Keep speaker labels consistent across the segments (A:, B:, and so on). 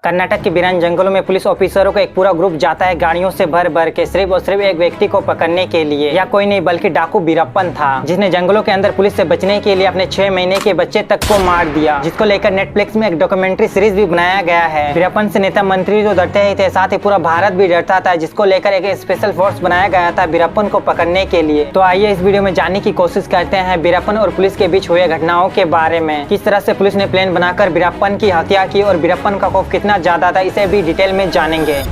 A: कर्नाटक के बिरान जंगलों में पुलिस ऑफिसरों का एक पूरा ग्रुप जाता है गाड़ियों से भर भर के सिर्फ और सिर्फ एक व्यक्ति को पकड़ने के लिए। या कोई नहीं बल्कि डाकू वीरप्पन था, जिसने जंगलों के अंदर पुलिस से बचने के लिए अपने 6 महीने के बच्चे तक को मार दिया, जिसको लेकर नेटफ्लिक्स में एक डॉक्यूमेंट्री सीरीज भी बनाया गया है। वीरप्पन से नेता मंत्री तो डरते ही थे, साथ ही पूरा भारत भी डरता था, जिसको लेकर एक स्पेशल फोर्स बनाया गया था वीरप्पन को पकड़ने के लिए। तो आइए इस वीडियो में जानने की कोशिश करते हैं वीरप्पन और पुलिस के बीच हुए घटनाओं के बारे में। किस तरह से पुलिस ने प्लान बनाकर वीरप्पन की हत्या की और वीरप्पन का खौफ कितना ज्यादा था, इसे भी डिटेल में जानेंगे।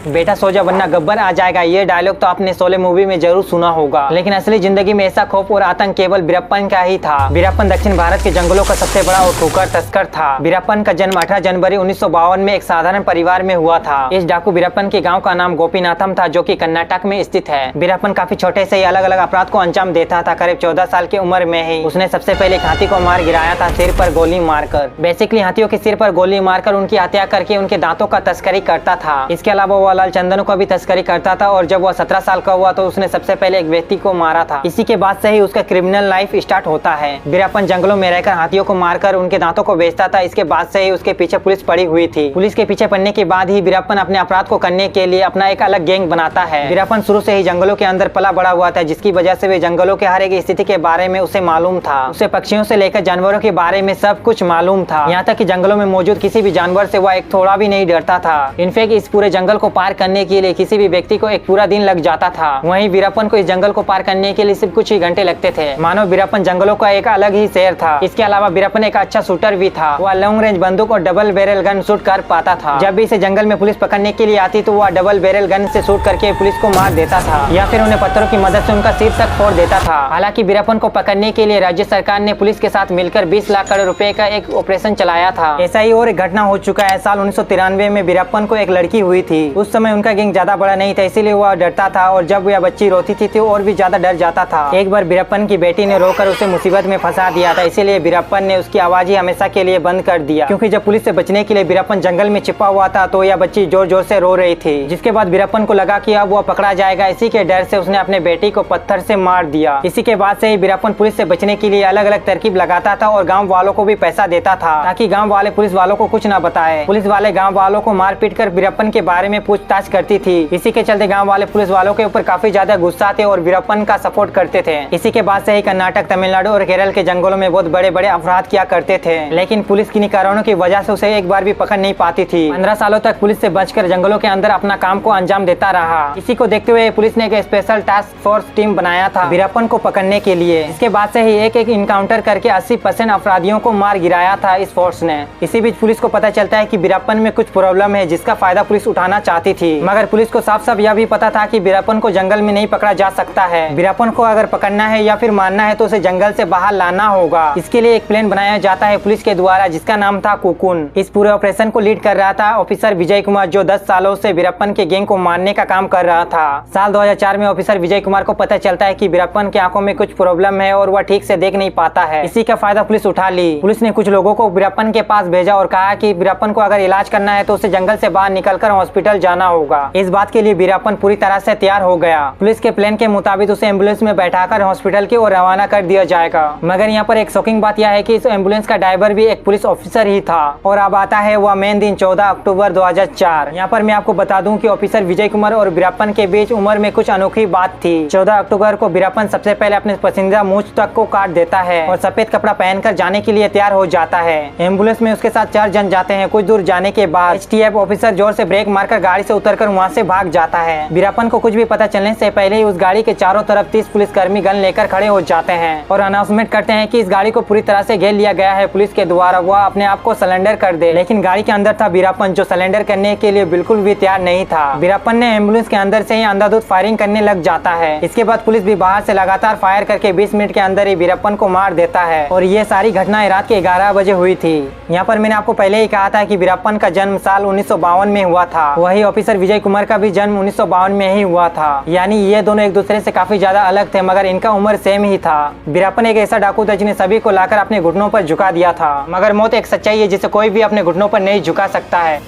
A: बेटा सो जा वरना गब्बर आ जाएगा, ये डायलॉग तो आपने शोले मूवी में जरूर सुना होगा, लेकिन असली जिंदगी में ऐसा खौफ और आतंक केवल वीरप्पन का ही था। वीरप्पन दक्षिण भारत के जंगलों का सबसे बड़ा और ठोकर तस्कर था। वीरप्पन का जन्म 18 जनवरी 1952 में एक साधारण परिवार में हुआ था। इस डाकू वीरप्पन के गाँव का नाम गोपीनाथम था, जो की कर्नाटक में स्थित है। वीरप्पन काफी छोटे से ही अलग अलग अपराध को अंजाम देता था। करीब 14 साल की उम्र में ही उसने सबसे पहले एक हाथी को मार गिराया था, सिर पर गोली मारकर। बेसिकली हाथियों के सिर पर गोली मारकर उनकी हत्या करके उनके दांतों का तस्करी करता था। इसके अलावा वो लाल चंदनों का भी तस्करी करता था और जब वह 17 साल का हुआ तो उसने सबसे पहले एक व्यक्ति को मारा था। इसी के बाद से ही उसका क्रिमिनल लाइफ स्टार्ट होता है। वीरप्पन जंगलों में रहकर हाथियों को मारकर उनके दांतों को बेचता था। इसके बाद से ही उसके पीछे पुलिस पड़ी हुई थी। पुलिस के पीछे पड़ने के बाद ही वीरप्पन अपने अपराध को करने के लिए अपना एक अलग गैंग बनाता है। वीरप्पन शुरू से ही जंगलों के अंदर पला बड़ा हुआ था, जिसकी वजह से वे जंगलों के हर एक स्थिति के बारे में उसे मालूम था। उसे पक्षियों से लेकर जानवरों के बारे में सब कुछ मालूम था। यहाँ तक कि जंगलों में मौजूद किसी भी जानवर से वह एक थोड़ा भी नहीं डरता था। इनफैक्ट इस पूरे जंगल को पार करने के लिए किसी भी व्यक्ति को एक पूरा दिन लग जाता था। वहीं वीरप्पन को इस जंगल को पार करने के लिए सिर्फ कुछ ही घंटे लगते थे। मानो वीरप्पन जंगलों का एक अलग ही शेर था। इसके अलावा वीरप्पन एक अच्छा शूटर भी था। वह लॉन्ग रेंज बंदूक और डबल बैरल गन शूट कर पाता था। जब भी इसे जंगल में पुलिस पकड़ने के लिए आती तो वह डबल बैरल गन से शूट करके पुलिस को मार देता था या फिर उन्हें पत्थरों की मदद से उनका सिर तक फोड़ देता था। हालांकि वीरप्पन को पकड़ने के लिए राज्य सरकार ने पुलिस के साथ मिलकर 20 लाख करोड़ रुपए का एक ऑपरेशन चलाया था। ऐसा ही और एक घटना हो चुका है। साल 1993 में वीरप्पन को एक लड़की हुई थी। उस समय उनका गैंग ज्यादा बड़ा नहीं था, इसीलिए वह डरता था और जब वह बच्ची रोती थी तो और भी ज्यादा डर जाता था। एक बार वीरप्पन की बेटी ने रोकर उसे मुसीबत में फंसा दिया था, इसीलिए वीरप्पन ने उसकी आवाज ही हमेशा के लिए बंद कर दिया। क्योंकि जब पुलिस से बचने के लिए वीरप्पन जंगल में छिपा हुआ था तो यह बच्ची जोर जोर से रो रही थी, जिसके बाद वीरप्पन को लगा कि अब वह पकड़ा जाएगा। इसी के डर से उसने अपने बेटी को पत्थर से मार दिया। इसी के बाद से ही वीरप्पन पुलिस से बचने के लिए अलग अलग तरकीब लगाता था और गाँव वालों को भी पैसा देता था ताकि गाँव वाले पुलिस वालों को कुछ न बताए। पुलिस वाले गाँव वालों को मार पीट कर वीरप्पन के बारे में पूछताछ करती थी। इसी के चलते गाँव वाले पुलिस वालों के ऊपर काफी ज्यादा गुस्सा थे और वीरप्पन का सपोर्ट करते थे। इसी के बाद से ही कर्नाटक, तमिलनाडु और केरल के जंगलों में बहुत बड़े बड़े अपराध किया करते थे, लेकिन पुलिस किन्हीं कारणों की वजह से उसे एक बार भी पकड़ नहीं पाती थी। 15 सालों तक पुलिस से बचकर जंगलों के अंदर अपना काम को अंजाम देता रहा। इसी को देखते हुए पुलिस ने एक स्पेशल टास्क फोर्स टीम बनाया था वीरप्पन को पकड़ने के लिए। इसके बाद से ही एक एक इनकाउंटर करके 80% अपराधियों को मार गिराया था इस फोर्स ने। इसी बीच पुलिस को पता चलता है कि वीरप्पन में कुछ प्रॉब्लम है, जिसका फायदा पुलिस उठाना चाहती थी, मगर पुलिस को साफ साफ यह भी पता था कि वीरप्पन को जंगल में नहीं पकड़ा जा सकता है। वीरप्पन को अगर पकड़ना है या फिर मारना है तो उसे जंगल से बाहर लाना होगा। इसके लिए एक प्लान बनाया जाता है पुलिस के द्वारा, जिसका नाम था कुकुन। इस पूरे ऑपरेशन को लीड कर रहा था ऑफिसर विजय कुमार, जो 10 सालों से वीरप्पन के गैंग को मारने का काम कर रहा था। साल 2004 में ऑफिसर विजय कुमार को पता चलता है कि वीरप्पन की आंखों में कुछ प्रॉब्लम है और वह ठीक से देख नहीं पाता है। इसी का फायदा पुलिस उठा ली। पुलिस ने कुछ लोगों को वीरप्पन के पास भेजा और कहा कि वीरप्पन को अगर इलाज करना है तो उसे जंगल से बाहर निकलकर हॉस्पिटल जाना होगा। इस बात के लिए वीरप्पन पूरी तरह से तैयार हो गया। पुलिस के प्लान के मुताबिक उसे एम्बुलेंस में बैठाकर हॉस्पिटल की ओर रवाना कर दिया जाएगा। मगर यहाँ पर एक शॉकिंग बात यह है कि इस एम्बुलेंस का ड्राइवर भी एक पुलिस ऑफिसर ही था। और अब आता है वह मेन दिन 14 अक्टूबर 2004। यहाँ पर मैं आपको बता दूं कि ऑफिसर विजय कुमार और वीरप्पन के बीच उम्र में कुछ अनोखी बात थी। 14 अक्टूबर को वीरप्पन सबसे पहले अपने पसंदीदा मूंछ तक को काट देता है और सफेद कपड़ा पहनकर जाने के लिए तैयार हो जाता है। एम्बुलेंस में उसके साथ 4 जन जाते हैं। कुछ दूर जाने के बाद एचटीएफ ऑफिसर जोर से ब्रेक मारकर गाड़ी से उतरकर वहाँ से भाग जाता है। वीरप्पन को कुछ भी पता चलने से पहले ही उस गाड़ी के चारों तरफ 30 पुलिसकर्मी गन लेकर खड़े हो जाते हैं और अनाउंसमेंट करते हैं कि इस गाड़ी को पूरी तरह से घेर लिया गया है पुलिस के द्वारा, वह अपने आप को सरेंडर कर दे। लेकिन गाड़ी के अंदर था वीरप्पन, जो सरेंडर करने के लिए बिल्कुल भी तैयार नहीं था। वीरप्पन ने एम्बुलेंस के अंदर से ही अंधाधुंध फायरिंग करने लग जाता है। इसके बाद पुलिस भी बाहर से लगातार फायर करके 20 मिनट के अंदर ही वीरप्पन को मार देता है। और ये सारी घटनाएं रात के 11 बजे हुई थी। यहाँ पर मैंने आपको पहले ही कहा था कि वीरप्पन का जन्म साल 1952 में हुआ था। वही ऑफिसर विजय कुमार का भी जन्म 1952 में ही हुआ था। यानी ये दोनों एक दूसरे से काफी ज्यादा अलग थे, मगर इनका उम्र सेम ही था। वीरप्पन एक ऐसा डाकू था जिन्हें सभी को लाकर अपने घुटनों पर झुका दिया था, मगर मौत एक सच्चाई है जिसे कोई भी अपने घुटनों पर नहीं झुका सकता है।